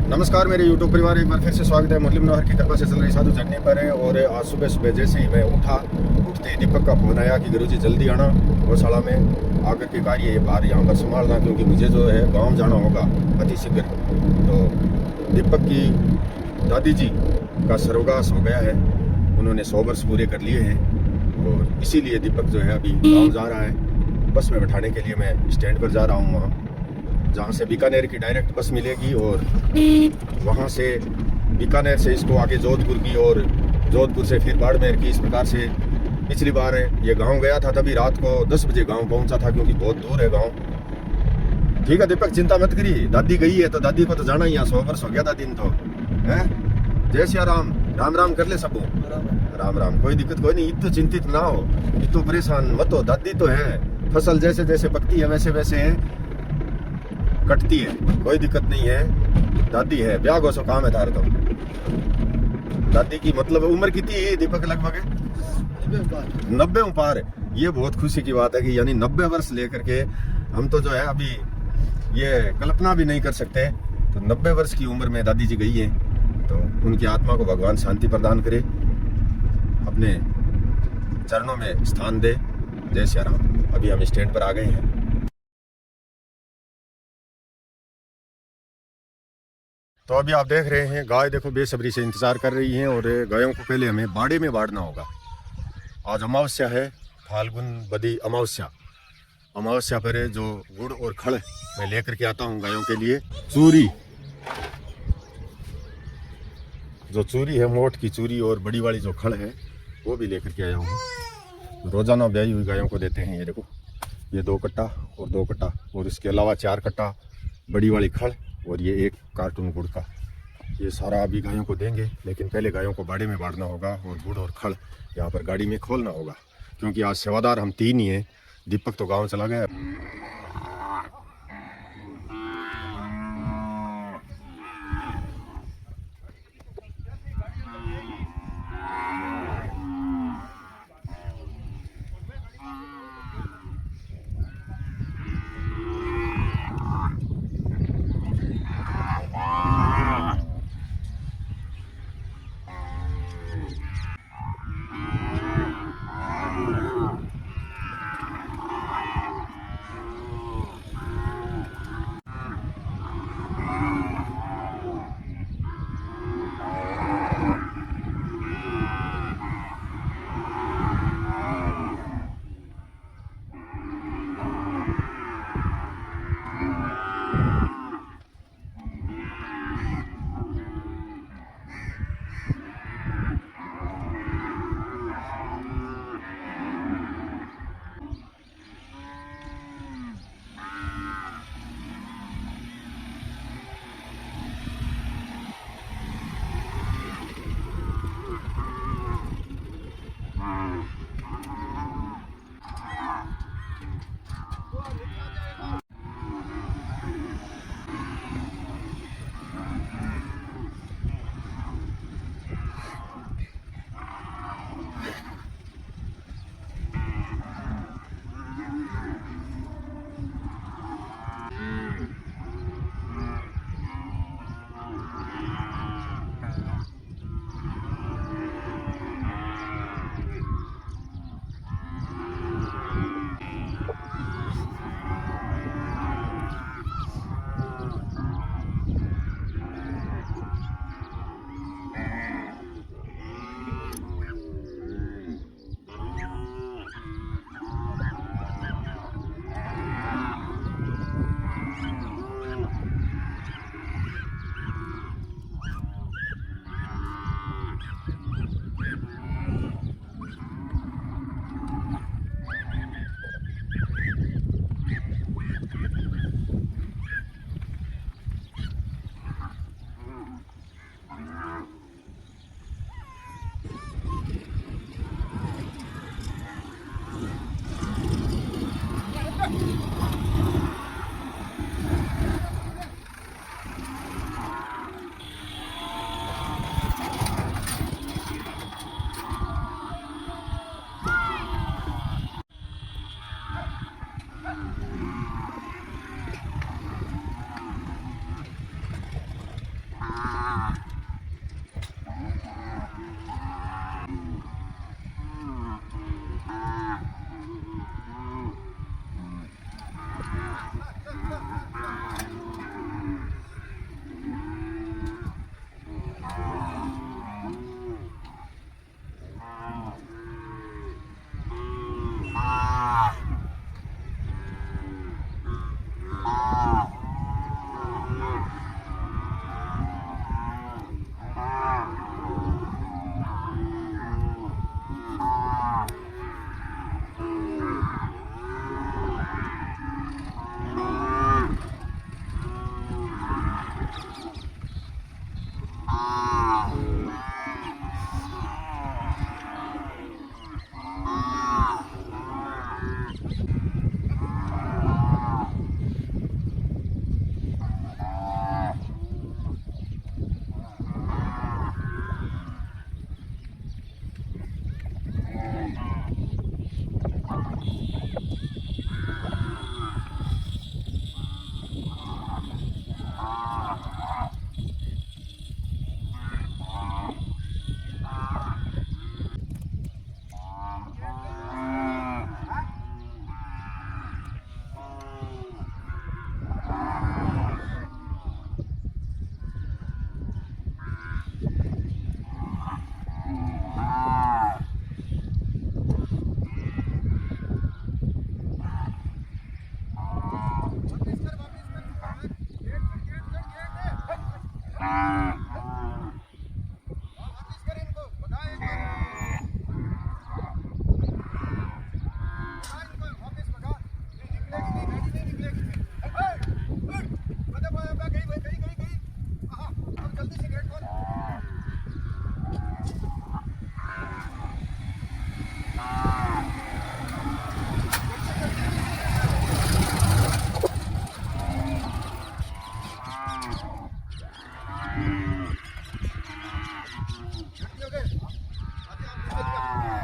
नमस्कार मेरे YouTube परिवार, एक बार फिर से स्वागत है। मुरली मनोहर की कृपा से चल रही साधु जर्नी पर है। और आज सुबह सुबह जैसे ही मैं उठते ही दीपक का फोन आया कि गुरुजी जल्दी आना गौशाला में आकर के कार्य ये बाहर यहाँ पर संभालना, क्योंकि मुझे जो है गांव जाना होगा अति शीघ्र। तो दीपक की दादी जी का सर्वगास हो गया है, उन्होंने 100 वर्ष पूरे कर लिए हैं और इसीलिए दीपक जो है अभी गाँव जा रहा है। बस में बैठाने के लिए मैं स्टैंड पर जा रहा हूँ, वहाँ जहाँ से बीकानेर की डायरेक्ट बस मिलेगी और वहाँ से बीकानेर से इसको आगे जोधपुर की और जोधपुर से फिर बाड़मेर की। इस प्रकार से पिछली बार ये गांव गया था तभी रात को 10 बजे गांव पहुंचा था, क्योंकि बहुत दूर है गांव। ठीक है दीपक, चिंता मत करिए, दादी गई है तो दादी को तो जाना ही है। 100 वर्ष हो गया था दिन तो है। जय सिया राम, राम राम कर ले सबको। राम राम, कोई दिक्कत कोई नहीं, इतना चिंतित ना हो, इतना परेशान मत हो। दादी तो है, फसल जैसे जैसे पकती है वैसे वैसे कटती है, कोई दिक्कत नहीं है। दादी है, ब्याह गो सो काम है तार तो। दादी की मतलब उम्र कितनी है दीपक? लगभग 90 पार है। ये बहुत खुशी की बात है कि यानी 90 वर्ष लेकर के हम तो जो है अभी ये कल्पना भी नहीं कर सकते। तो 90 वर्ष की उम्र में दादी जी गई है, तो उनकी आत्मा को भगवान शांति प्रदान करे, अपने चरणों में स्थान दे। जय श्री राम। अभी हम स्टैंड पर आ गए हैं। तो अभी आप देख रहे हैं गाय देखो बेसब्री से इंतजार कर रही हैं और गायों को पहले हमें बाड़े में बाड़ना होगा। आज अमावस्या है, फाल्गुन बदी अमावस्या। अमावस्या पर जो गुड़ और खड़ मैं लेकर के आता हूँ गायों के लिए। चूरी, जो चूरी है मोट की चूरी और बड़ी वाली जो खड़ है वो भी लेकर के आया हूँ। रोजाना ब्याई हुई गायों को देते हैं। ये देखो, ये 2 कट्टा और 2 कट्टा और इसके अलावा 4 कट्टा बड़ी वाली खड़ और ये 1 कार्टून गुड़ का, ये सारा अभी गायों को देंगे। लेकिन पहले गायों को बाड़े में बाड़ना होगा और गुड़ और खड़ यहाँ पर गाड़ी में खोलना होगा, क्योंकि आज सेवादार हम 3 ही हैं। दीपक तो गांव चला गया।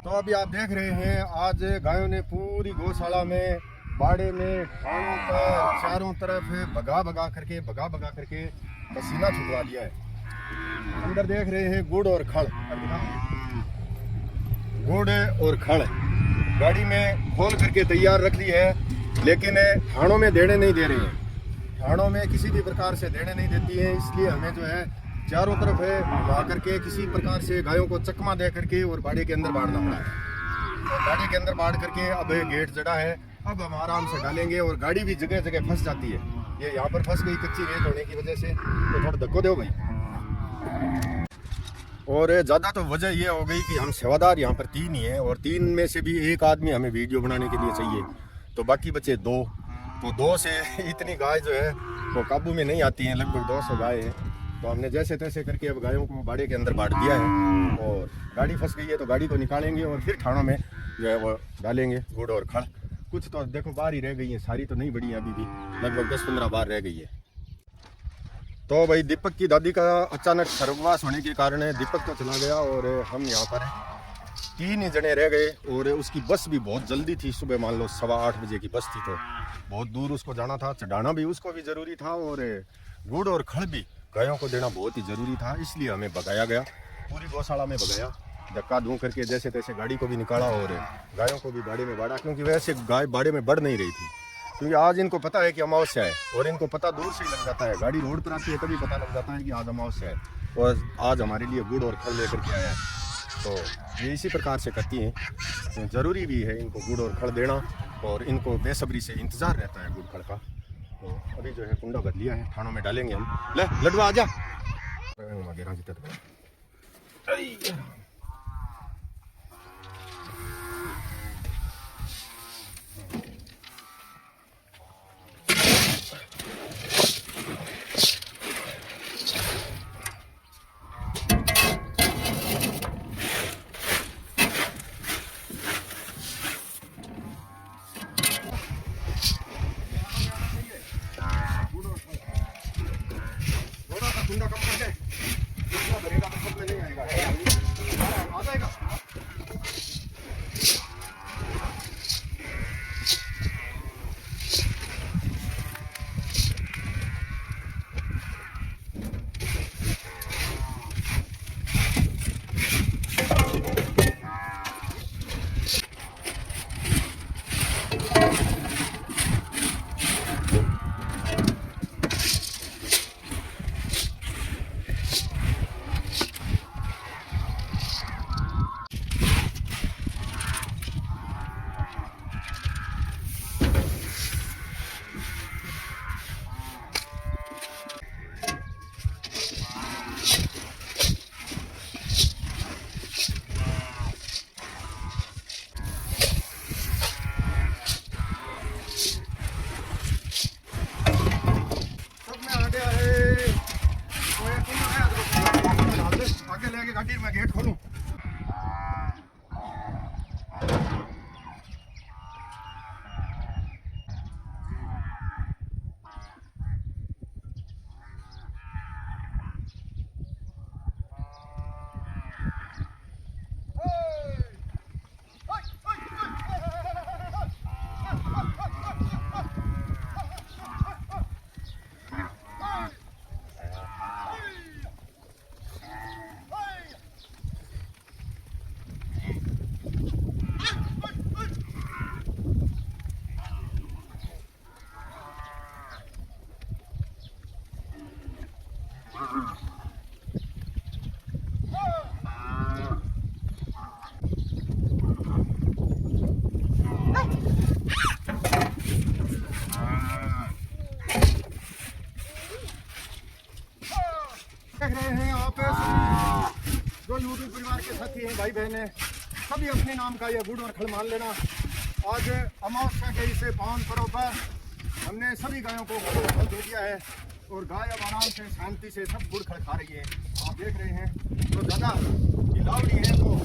तो अभी आप देख रहे हैं आज गायों ने पूरी गौशाला में बाड़े में खानों पर चारों तरफ भगा भगा करके पसीना छुटवा दिया है। अंदर देख रहे हैं गुड़ और खड़, गुड़ और खड़ गाड़ी में खोल करके तैयार रख ली है, लेकिन खानों में देने नहीं दे रही हैं। खानों में किसी भी प्रकार से देने नहीं देती है, इसलिए हमें जो है चारों तरफ है घुमा करके किसी प्रकार से गायों को चकमा दे करके और बाड़े के अंदर बाढ़ना पड़ा है। और बाड़े के अंदर बाढ़ करके अब गेट जड़ा है, अब हम आराम से डालेंगे। और गाड़ी भी जगह जगह फंस जाती है, ये यहाँ पर फंस गई कच्ची रेत होने की वजह से, तो थोड़ा धक्को दो भाई। और ज़्यादा तो वजह ये हो गई कि हम सेवादार यहाँ पर 3 ही हैं, और 3 में से भी एक आदमी हमें वीडियो बनाने के लिए चाहिए, तो बाकी बचे 2। तो 2 से इतनी गाय जो है वो काबू में नहीं आती हैं, लगभग 200 गाय हैं। तो हमने जैसे तैसे करके अब गायों को बाड़े के अंदर बांट दिया है, और गाड़ी फंस गई है तो गाड़ी को निकालेंगे और फिर ठाणों में जो है वो डालेंगे गुड़ और खड़। कुछ तो देखो बाहर ही रह गई है, सारी तो नहीं बड़ी है, अभी भी लगभग 10-15 बार रह गई है। तो भाई दीपक की दादी का अचानक स्वर्गवास होने के कारण दीपक तो चला गया और हम यहाँ पर 3 ही जने रह गए। और उसकी बस भी बहुत जल्दी थी, सुबह मान लो 8:15 बजे की बस थी, तो बहुत दूर उसको जाना था, चढ़ाना भी उसको भी ज़रूरी था, और गुड़ और खड़ भी गायों को देना बहुत ही ज़रूरी था, इसलिए हमें भगाया गया, पूरी गौशाला में भगाया, धक्का दूं करके जैसे तैसे गाड़ी को भी निकाला और गायों को भी बाड़े में बाड़ा, क्योंकि वैसे गाय बाड़े में बढ़ नहीं रही थी। क्योंकि आज इनको पता है कि अमावस्या है, और इनको पता दूर से ही लग जाता है, गाड़ी रोड पर आती है तभी पता लग जाता है कि आज अमावस्या है, और आज हमारे लिए गुड़ और खड़ लेकर के आया है। तो ये इसी प्रकार से करती हैं, तो ज़रूरी भी है इनको गुड़ और खड़ देना, और इनको बेसब्री से इंतज़ार रहता है गुड़ खड़ का। तो अभी जो है कुंडा भर लिया है, थानों में डालेंगे हम। ले लडवा आजा। कुंडा कम कर दे, इतना भरेगा तो सब में नहीं आएगा। रखी है भाई बहने, सभी अपने नाम का ये गुड़ और खल मान लेना। आज अमावस्या के इसे पावन पर्व पर हमने सभी गायों को गुड़ और खल दे दिया है और गाय अब आराम से शांति से सब गुड़ खल खा रही है। आप देख रहे हैं तो ज़्यादा लावड़ी है तो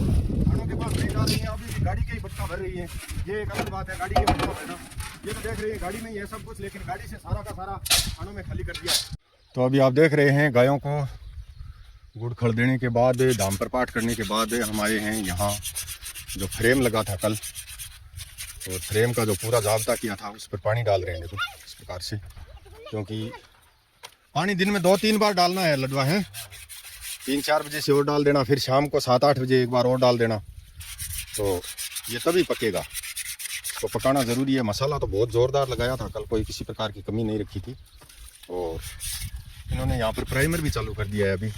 खानों के पास नहीं डाल रही है, अभी भी गाड़ी के ही बट्टा भर रही है। ये एक अलग बात है, गाड़ी के बट्टा भरना, ये तो देख रही है गाड़ी में ही है सब कुछ, लेकिन गाड़ी से सारा का सारा खानों में खाली कर दिया है। तो अभी आप देख रहे हैं गायों को गुड़ खड़ देने के बाद, दाम पर पाठ करने के बाद हम आए हैं यहाँ। जो फ्रेम लगा था कल, और फ्रेम का जो पूरा जाब्ता किया था उस पर पानी डाल रहे हैं। देखो इस प्रकार से, क्योंकि पानी दिन में 2-3 बार डालना है लडवा है। 3-4 बजे से और डाल देना, फिर शाम को 7-8 बजे एक बार और डाल देना, तो ये तभी पकेगा। तो पकाना ज़रूरी है। मसाला तो बहुत ज़ोरदार लगाया था कल, कोई किसी प्रकार की कमी नहीं रखी थी। और इन्होंने यहाँ पर प्राइमर भी चालू कर दिया है अभी,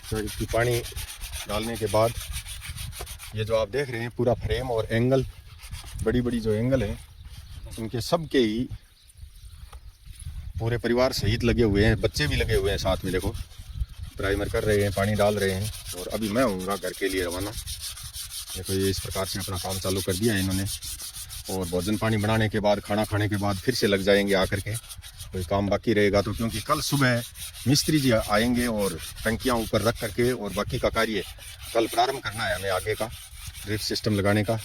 तो पानी डालने के बाद ये जो आप देख रहे हैं पूरा फ्रेम और एंगल, बड़ी बड़ी जो एंगल है उनके सब के ही पूरे परिवार सहित लगे हुए हैं, बच्चे भी लगे हुए हैं साथ में। देखो प्राइमर कर रहे हैं, पानी डाल रहे हैं। और अभी मैं होऊंगा घर के लिए रवाना। देखो ये इस प्रकार से अपना काम चालू कर दिया है इन्होंने। और भोजन पानी बनाने के बाद, खाना खाने के बाद फिर से लग जाएंगे आकर के। कोई काम बाकी रहेगा तो, क्योंकि कल सुबह मिस्त्री जी आएंगे और टंकियां ऊपर रख करके और बाकी का कार्य कल प्रारंभ करना है हमें आगे का ड्रिप सिस्टम लगाने का।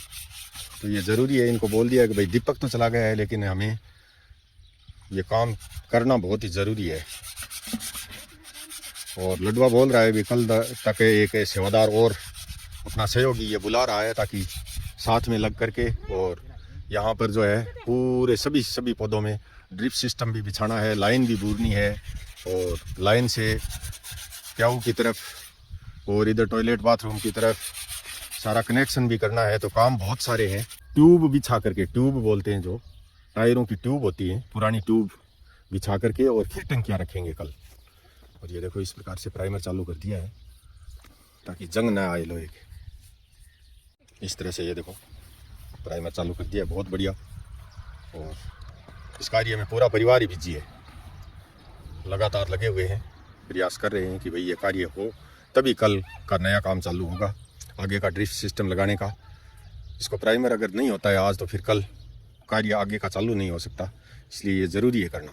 तो ये ज़रूरी है। इनको बोल दिया कि भाई दीपक तो चला गया है, लेकिन हमें ये काम करना बहुत ही ज़रूरी है। और लडवा बोल रहा है भी कल तक एक सेवादार और अपना सहयोगी ये बुला रहा है, ताकि साथ में लग करके और यहाँ पर जो है पूरे सभी पौधों में ड्रिप सिस्टम भी बिछाना है, लाइन भी बूरनी है, और लाइन से प्याऊ की तरफ और इधर टॉयलेट बाथरूम की तरफ सारा कनेक्शन भी करना है। तो काम बहुत सारे हैं। ट्यूब बिछा करके, ट्यूब बोलते हैं जो टायरों की ट्यूब होती है, पुरानी ट्यूब बिछा करके और फिर टंकियाँ रखेंगे कल। और ये देखो इस प्रकार से प्राइमर चालू कर दिया है ताकि जंग ना आए लोहे के। इस तरह से ये देखो प्राइमर चालू कर दिया है, बहुत बढ़िया। और इस कार्य में पूरा परिवार ही बिजी है, लगातार लगे हुए हैं, प्रयास कर रहे हैं कि भाई ये कार्य हो, तभी कल का नया काम चालू होगा आगे का ड्रिप सिस्टम लगाने का। इसको प्राइमर अगर नहीं होता है आज तो फिर कल कार्य आगे का चालू नहीं हो सकता, इसलिए ये ज़रूरी है करना।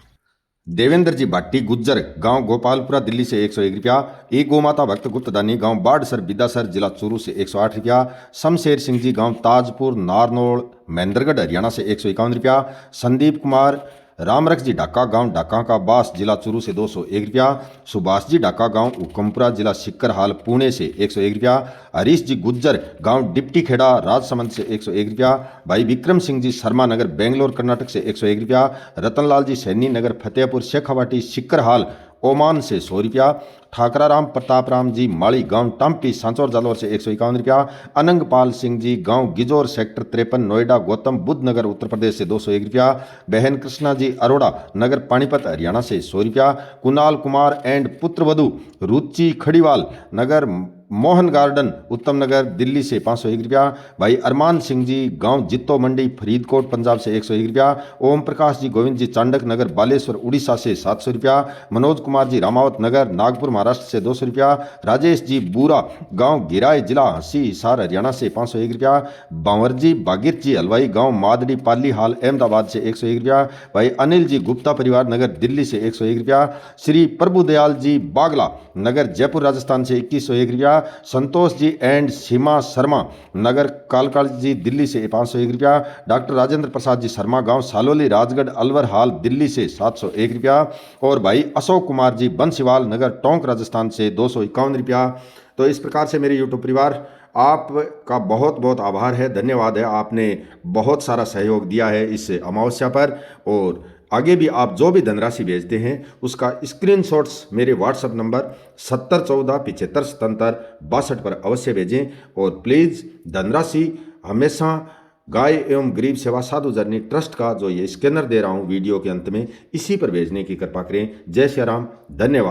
देवेंद्र जी भाटी गुज्जर, गांव गोपालपुरा, दिल्ली से 101 रुपया। एक गोमाता भक्त गुप्तदानी, गांव बाड़सर, बिदासर, जिला चूरू से 108 रुपया। शमशेर सिंह जी, गांव ताजपुर, नारनौल, महेंद्रगढ़, हरियाणा से 151 रुपया। संदीप कुमार रामरख जी ढाका, गांव ढाका का बास, जिला चूरू से 201 रुपया। सुभाष जी ढाका, गांव उकमपुरा, जिला सिक्करहाल, पुणे से 101 रुपया। हरीश जी गुज्जर, गांव डिप्टी खेड़ा, राजसमंद से 101 रुपया। भाई विक्रम सिंह जी शर्मा नगर, बेंगलोर, कर्नाटक से 101 रुपया। रतनलाल जी सैनी नगर, फतेहपुर, शेखावाटी, सिक्करहाल, ओमान से 100 रुपया। ठाकराराम प्रताप राम जी माली, गांव टाम्पी, सांचौर, जालौर से 151 रुपया। अनंगपाल सिंह जी, गांव गिजौर, सेक्टर 53, नोएडा, गौतम बुद्ध नगर, उत्तर प्रदेश से 201 रुपया। बहन कृष्णा जी अरोड़ा नगर, पानीपत, हरियाणा से 100 रुपया। कुणाल कुमार एंड पुत्रवधु रुचि खड़ीवाल नगर, मोहन गार्डन, उत्तम नगर, दिल्ली से 501 रुपया। भाई अरमान सिंह जी, गांव जित्तो मंडी, फरीदकोट, पंजाब से 101 रुपया। ओम प्रकाश जी गोविंद जी चांडक नगर, बालेश्वर, उड़ीसा से 700 रुपया। मनोज कुमार जी रामावत नगर, नागपुर, महाराष्ट्र से 200 रुपया। राजेश जी बूरा, गांव गिराय, जिला हंसी हिसार, हरियाणा से 501 रुपया। बांवर जी बागिर जी हलवाई, गांव मादड़ी, पाली हाल, अहमदाबाद से 101 रुपया। भाई अनिल जी गुप्ता परिवार नगर, दिल्ली से 101 रुपया। श्री प्रभुदयाल जी बागला नगर, जयपुर, राजस्थान से 2101 रुपया। संतोष जी एंड सीमा शर्मा नगर, कालकाल जी, दिल्ली से 501 रुपया। डॉक्टर राजेंद्र प्रसाद जी शर्मा, गांव सालोली, राजगढ़, अलवर हाल, दिल्ली से 701 रुपया। और भाई अशोक कुमार जी बंसीवाल नगर, टोंक, राजस्थान से 251 रुपया। तो इस प्रकार से मेरे यूट्यूब परिवार, आपका बहुत बहुत आभार है, धन्यवाद है। आपने बहुत सारा सहयोग दिया है इस अमावस्या पर, और आगे भी आप जो भी धनराशि भेजते हैं उसका स्क्रीनशॉट्स मेरे व्हाट्सएप नंबर 7014757762 पर अवश्य भेजें। और प्लीज़ धनराशि हमेशा गाय एवं गरीब सेवा साधु जर्नी ट्रस्ट का जो ये स्कैनर दे रहा हूँ वीडियो के अंत में, इसी पर भेजने की कृपा करें। जय श्री राम, धन्यवाद।